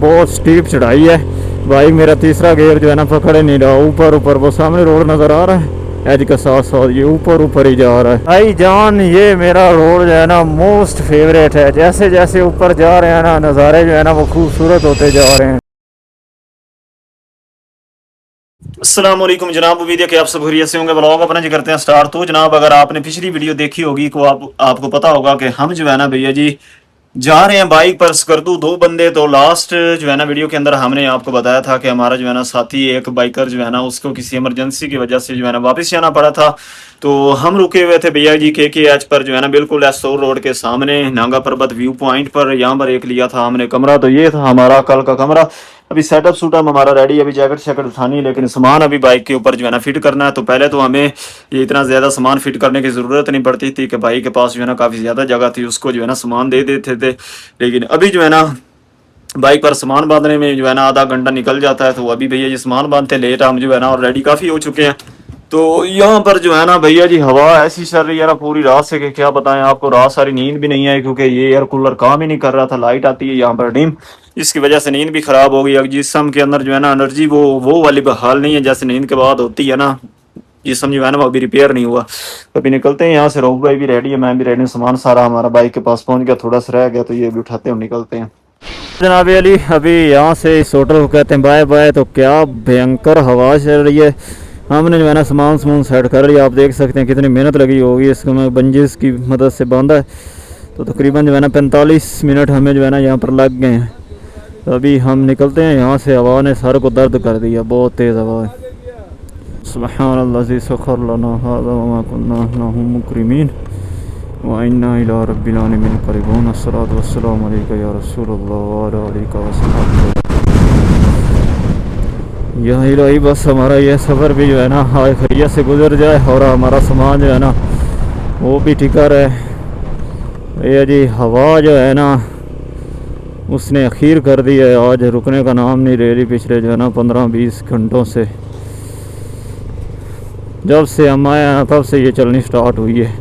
बहुत स्टीप चढ़ाई है। बाइक मेरा तीसरा गियर जो है ना पकड़ नहीं रहा। ऊपर ऊपर वो सामने रोड नज़र आ रहा है, एज के साथ साथ ये ऊपर ऊपर ही जा रहा है। भाई जान, ये मेरा रोड जो है ना मोस्ट फेवरेट है। जैसे जैसे ऊपर जा रहे हैं ना, नज़ारे जो है ना वो खूबसूरत होते जा रहे हैं। अस्सलाम वालेकुम जनाब, उम्मीद है कि आप सब खैरियत से होंगे। ब्लॉग अपना जी करते हैं स्टार्ट। तो जनाब, अगर आपने पिछली वीडियो देखी होगी तो आपको पता होगा कि हम जो है ना भैया जी जा रहे हैं बाइक पर स्कर्दू, दो बंदे। तो लास्ट जो है ना वीडियो के अंदर हमने आपको बताया था कि हमारा जो है ना साथी एक बाइकर जो है ना उसको किसी इमरजेंसी की वजह से जो है ना वापस जाना पड़ा था। तो हम रुके हुए थे भैया जी के एच पर जो है ना बिल्कुल एस्टोर रोड के सामने नांगा पर्वत व्यू पॉइंट पर। यहाँ पर एक लिया था हमने कमरा। तो ये था हमारा कल का कमरा। अभी सेटअप सूटअप हमारा रेडी है। अभी जैकेट शैकेट उठानी है, लेकिन सामान अभी बाइक के ऊपर जो है ना फिट करना है। तो पहले तो हमें ये इतना ज़्यादा सामान फिट करने की ज़रूरत नहीं पड़ती थी कि भाई के पास जो है ना काफ़ी ज़्यादा जगह थी, उसको जो है ना सामान दे देते थे। लेकिन अभी जो है ना बाइक पर सामान बांधने में जो है ना आधा घंटा निकल जाता है। तो अभी भैया जी सामान बांधते लेट हम जो है ना और रेडी काफ़ी हो चुके हैं। तो यहाँ पर जो है ना भैया जी हवा ऐसी चल रही है ना पूरी रात से कि क्या बताएं आपको। रात सारी नींद भी नहीं आई क्योंकि ये एयर कूलर काम ही नहीं कर रहा था। लाइट आती है यहाँ पर डिम, इसकी वजह से नींद भी खराब हो गई। अब जिस्म के अंदर जो है ना एनर्जी वो वाली बहाल नहीं है जैसे नींद के बाद होती है ना। जिसम जो है ना वो अभी रिपेयर नहीं हुआ। तो अभी निकलते हैं यहाँ से। रोहू भाई भी रेडी है, मैं भी रेडी हूँ। सामान सारा हमारा बाइक के पास पहुंच गया, थोड़ा सा रह गया तो ये भी उठाते हैं निकलते हैं। जनाब अली, अभी यहाँ से इस होटल को कहते हैं बाय बाय। तो क्या भयंकर हवा चल रही है। हमने जो है ना सामान सेट कर लिया। आप देख सकते हैं कितनी मेहनत लगी होगी। इसको मैं बंजिस की मदद से बांधा है। तो तकरीबन जो है ना 45 मिनट हमें जो है ना यहाँ पर लग गए हैं। तो अभी हम निकलते हैं यहाँ से। हवा ने सर को दर्द कर दिया, बहुत तेज़ हवा है। सुब्हानल्लाज़ी सख़र लना हाज़ा वमा कुन्ना लहू मुक़रिनीन व इन्ना इला रब्बिल आलमीन क़रीबून। अस्सलातु वस्सलामु अलैका या रसूलल्लाह व अला आलिका व सहाबिका। यह इलाही बस हमारा यह सफ़र भी जो है ना हाय खैरियत से गुजर जाए और हमारा सामान जो है ना वो भी टिका रहे। ये जी हवा जो है ना उसने अखीर कर दी है। आज रुकने का नाम नहीं ले रही। पिछले जो है ना 15-20 घंटों से, जब से हम आए हैं तब से ये चलनी स्टार्ट हुई है।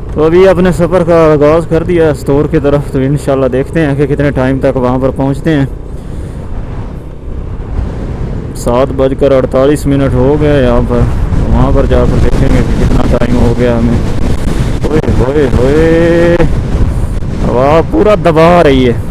तो अभी अपने सफ़र का आगाज़ कर दिया स्टोर की तरफ। तो इंशाल्लाह देखते हैं कि कितने टाइम तक वहाँ पर पहुँचते हैं। 7:48 हो गए यहाँ पर। वहाँ पर जाकर देखेंगे कि कितना टाइम हो गया हमें। ओए होए होए, हवा पूरा दबा रही है।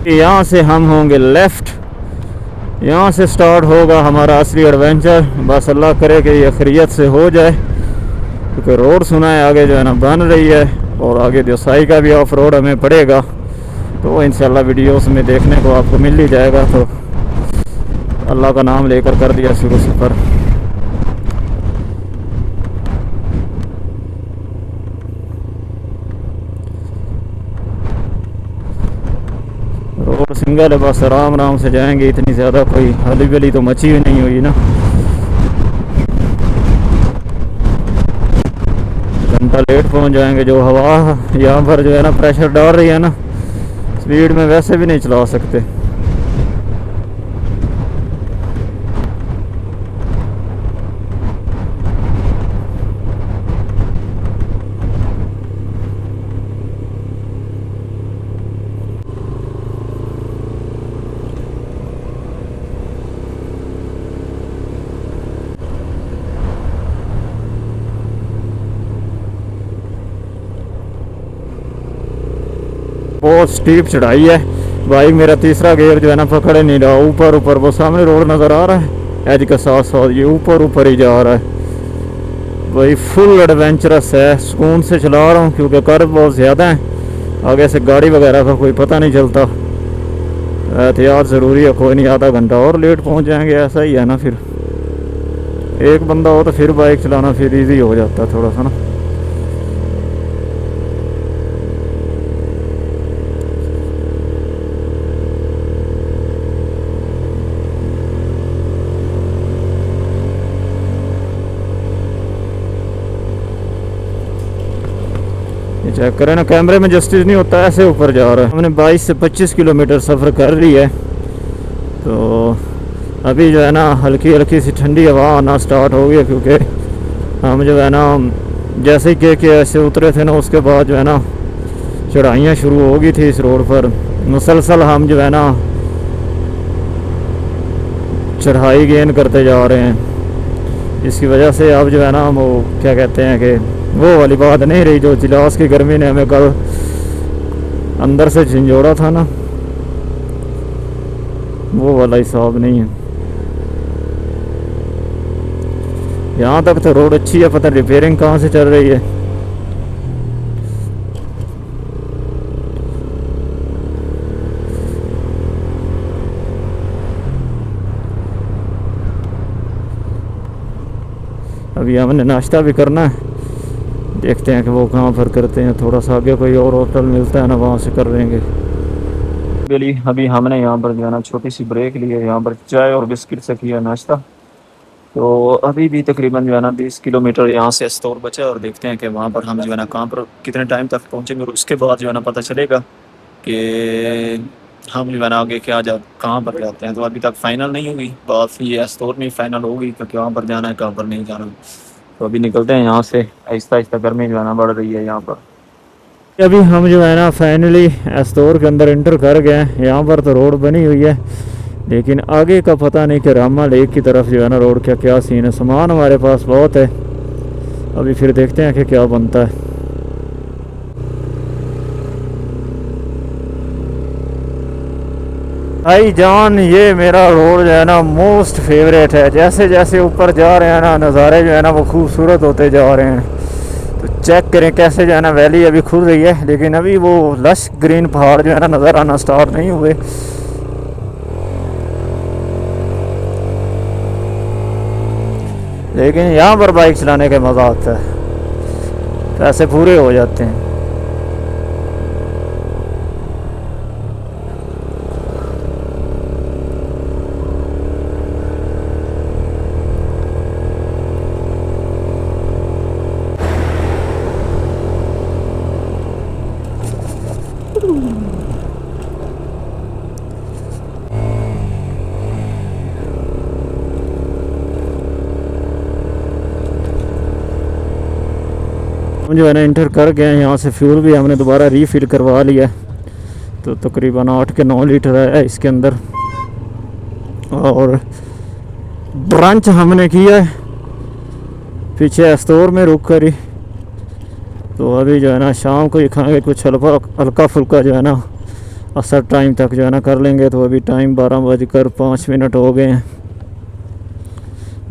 यहाँ से हम होंगे लेफ़्ट। यहाँ से स्टार्ट होगा हमारा असली एडवेंचर। बस अल्लाह करे कि ये खैरियत से हो जाए, क्योंकि रोड सुना है आगे जो है ना बन रही है और आगे देसाई का भी ऑफ रोड हमें पड़ेगा। तो इंशाल्लाह वीडियोस में देखने को आपको मिल ही जाएगा। तो अल्लाह का नाम लेकर कर दिया शुरू सफ़र। रोड सिंगल है, बस आराम आराम से जाएंगे। इतनी ज़्यादा कोई हली गली तो मची हुई नहीं हुई ना। घंटा लेट पहुंच जाएंगे। जो हवा यहाँ पर जो है ना प्रेशर डाल रही है ना, स्पीड में वैसे भी नहीं चला सकते। बहुत स्टीप चढ़ाई है। बाइक मेरा तीसरा गियर जो है ना पकड़ नहीं रहा। ऊपर ऊपर वो सामने रोड नज़र आ रहा है, एज के साथ साथ ये ऊपर ऊपर ही जा रहा है। भाई फुल एडवेंचरस है। सुकून से चला रहा हूँ क्योंकि कर्व बहुत ज़्यादा है। आगे से गाड़ी वगैरह का कोई पता नहीं चलता। एहतियात ज़रूरी है। कोई नहीं, आधा घंटा और लेट पहुँच जाएंगे। ऐसा ही है ना, फिर एक बंदा हो तो फिर बाइक चलाना फिर ईजी हो जाता है थोड़ा सा ना। चेक करें ना, कैमरे में जस्टिस नहीं होता। ऐसे ऊपर जा रहा है। हमने 22 से 25 किलोमीटर सफ़र कर ली है। तो अभी जो है ना हल्की हल्की सी ठंडी हवा आना स्टार्ट हो गई है, क्योंकि हम जो है ना जैसे ही के ऐसे उतरे थे ना, उसके बाद जो है ना चढ़ाइयाँ शुरू हो गई थी इस रोड पर। मुसलसल हम जो है ना चढ़ाई गेन करते जा रहे हैं। इसकी वजह से अब जो है ना वो क्या कहते हैं कि वो वाली बात नहीं रही जो जिलास की गर्मी ने हमें कल अंदर से झंझोड़ा था ना, वो वाला हिसाब नहीं है। यहाँ तक तो रोड अच्छी है, पता रिपेयरिंग कहाँ से चल रही है। अभी हमने नाश्ता भी करना है, देखते हैं कि वो कहाँ पर करते हैं। थोड़ा सा आगे कोई और होटल मिलता है ना, वहाँ से कर लेंगे। अभी हमने यहाँ पर जो है ना छोटी सी ब्रेक ली है, यहाँ पर चाय और बिस्किट से किया नाश्ता। तो अभी भी तकरीबन जो है ना 20 किलोमीटर यहाँ से स्टोर बचा है, और देखते हैं कि वहाँ पर हम जो है ना कहाँ पर कितने टाइम तक पहुँचेंगे, और उसके बाद जो है ना पता चलेगा कि हम जो है ना आगे क्या जा कहाँ पर जाते हैं। तो अभी तक फाइनल नहीं हुई बात, ये स्टोर में फाइनल होगी कि कहाँ पर जाना है कहाँ पर नहीं जाना। तो अभी निकलते हैं यहाँ से, आहिस्ता आहिस्ता गर्मी जो है ना बढ़ रही है यहाँ पर। अभी हम जो है ना फाइनली स्टोर के अंदर इंटर कर गए हैं। यहाँ पर तो रोड बनी हुई है, लेकिन आगे का पता नहीं कि रामा लेक की तरफ जो है ना रोड क्या सीन है। सामान हमारे पास बहुत है, अभी फिर देखते हैं कि क्या बनता है। भाई जान, ये मेरा रोड जो है ना मोस्ट फेवरेट है। जैसे जैसे ऊपर जा रहे हैं ना, नज़ारे जो है ना वो खूबसूरत होते जा रहे हैं। तो चेक करें कैसे जो है ना वैली अभी खुल रही है, लेकिन अभी वो लश ग्रीन पहाड़ जो है ना नज़र आना स्टार्ट नहीं हुए। लेकिन यहाँ पर बाइक चलाने का मज़ा आता है, पैसे पूरे हो जाते हैं। हम जो है ना इंटर कर गए हैं यहाँ से। फ्यूल भी हमने दोबारा रीफिल करवा लिया, तो तकरीबन 8 के 9 लीटर है इसके अंदर। और ब्रंच हमने किया है पीछे स्टोर में रुक कर ही। तो अभी जो है ना शाम को ही खाएंगे कुछ हल्का फुल्का जो है ना, असर टाइम तक जो है ना कर लेंगे। तो अभी टाइम 12:05 हो गए हैं।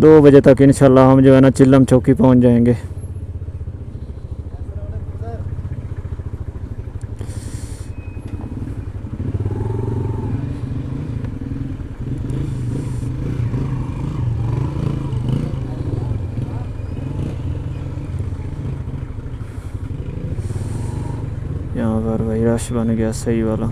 2 बजे तक इंशाल्लाह हम जो है ना चिल्लम चौकी पहुंच जाएंगे। यहाँ पर भाई रश बन गया सही वाला।